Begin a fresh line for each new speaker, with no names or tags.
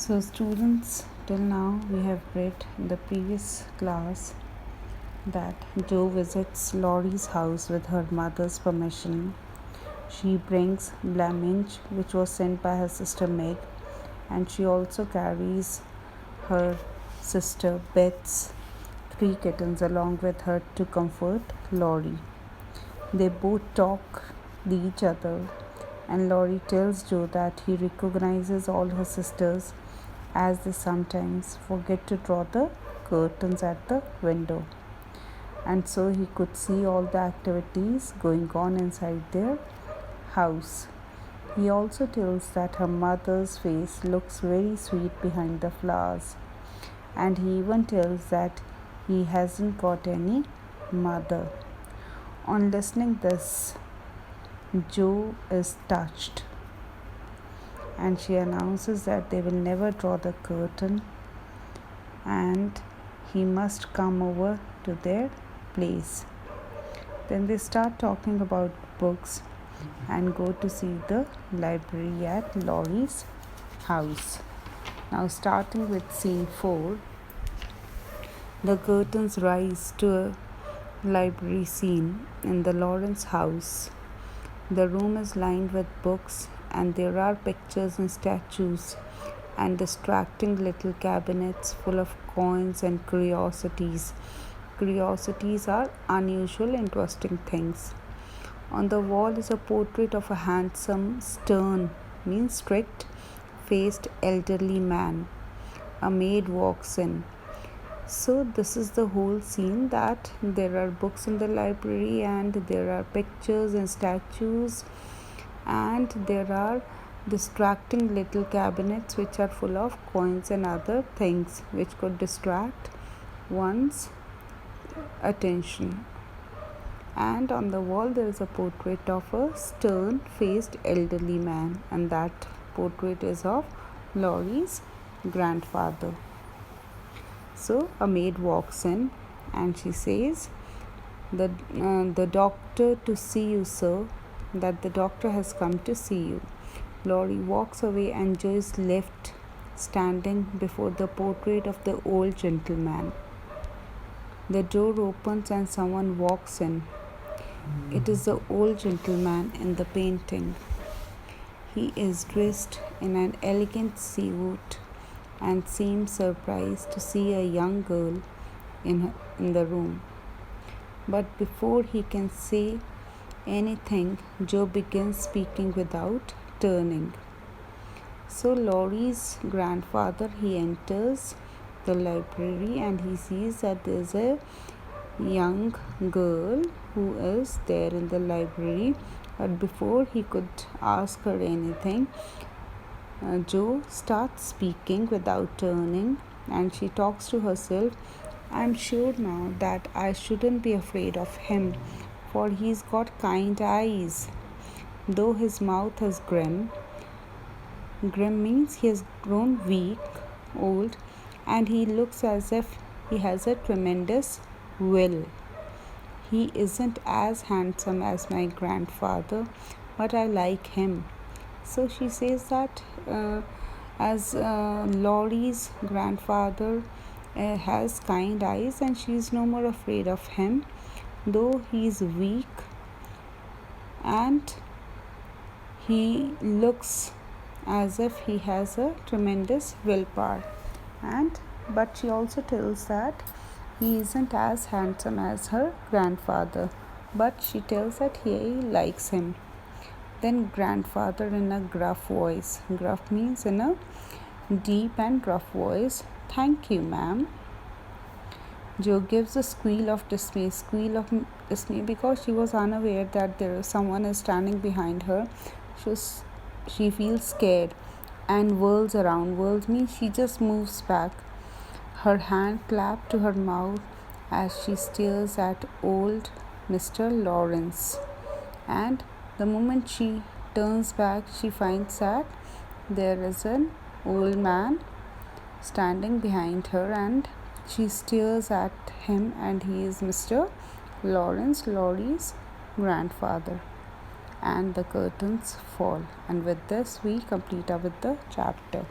So, students, till now we have read in the previous class that Jo visits Laurie's house with her mother's permission. She brings Blamminge, which was sent by her sister Meg, and she also carries her sister Beth's 3 kittens along with her to comfort Laurie. They both talk to each other, and Laurie tells Jo that he recognizes all her sisters as they sometimes forget to draw the curtains at the window, and so he could see all the activities going on inside their house. He also tells that her mother's face looks very sweet behind the flowers, and he even tells that he hasn't got any mother. On listening this, Jo is touched, and she announces that they will never draw the curtain and he must come over to their place. Then they start talking about books and go to see the library at Laurie's house. Now, starting with scene 4, the curtains rise to a library scene in the Lawrence house. The room is lined with books, and there are pictures and statues and distracting little cabinets full of coins and curiosities. Curiosities are unusual, interesting things. On the wall is a portrait of a handsome, stern, means strict faced elderly man. A maid walks in. So this is the whole scene, that there are books in the library and there are pictures and statues, and there are distracting little cabinets which are full of coins and other things which could distract one's attention. And on the wall there is a portrait of a stern faced elderly man, and that portrait is of Laurie's grandfather. So a maid walks in and she says, the doctor to see you, sir, that the doctor has come to see you. Laurie walks away and Jo is left standing before the portrait of the old gentleman. The door opens and someone walks in. It is the old gentleman in the painting. He is dressed in an elegant suit and seems surprised to see a young girl in the room. But before he can say anything, Jo begins speaking without turning. So Laurie's grandfather, he enters the library and he sees that there is a young girl who is there in the library. But before he could ask her anything, Jo starts speaking without turning, and she talks to herself. I'm sure now that I shouldn't be afraid of him, for he's got kind eyes, though his mouth is grim. Grim means he has grown weak, old, and he looks as if he has a tremendous will. He isn't as handsome as my grandfather, but I like him. So she says that as Laurie's grandfather has kind eyes, and she is no more afraid of him, though he is weak and he looks as if he has a tremendous willpower. But she also tells that he isn't as handsome as her grandfather, but she tells that he likes him. Then grandfather in a gruff voice. Gruff means in a deep and rough voice. Thank you, ma'am. Jo gives a squeal of dismay because she was unaware that someone is standing behind her. She feels scared and whirls around. Whirls means she just moves back. Her hand clapped to her mouth as she stares at old Mr. Lawrence. And the moment she turns back, she finds that there is an old man standing behind her, and she stares at him, and he is Mr. Lawrence, Laurie's grandfather. And the curtains fall. And with this, we complete with the chapter.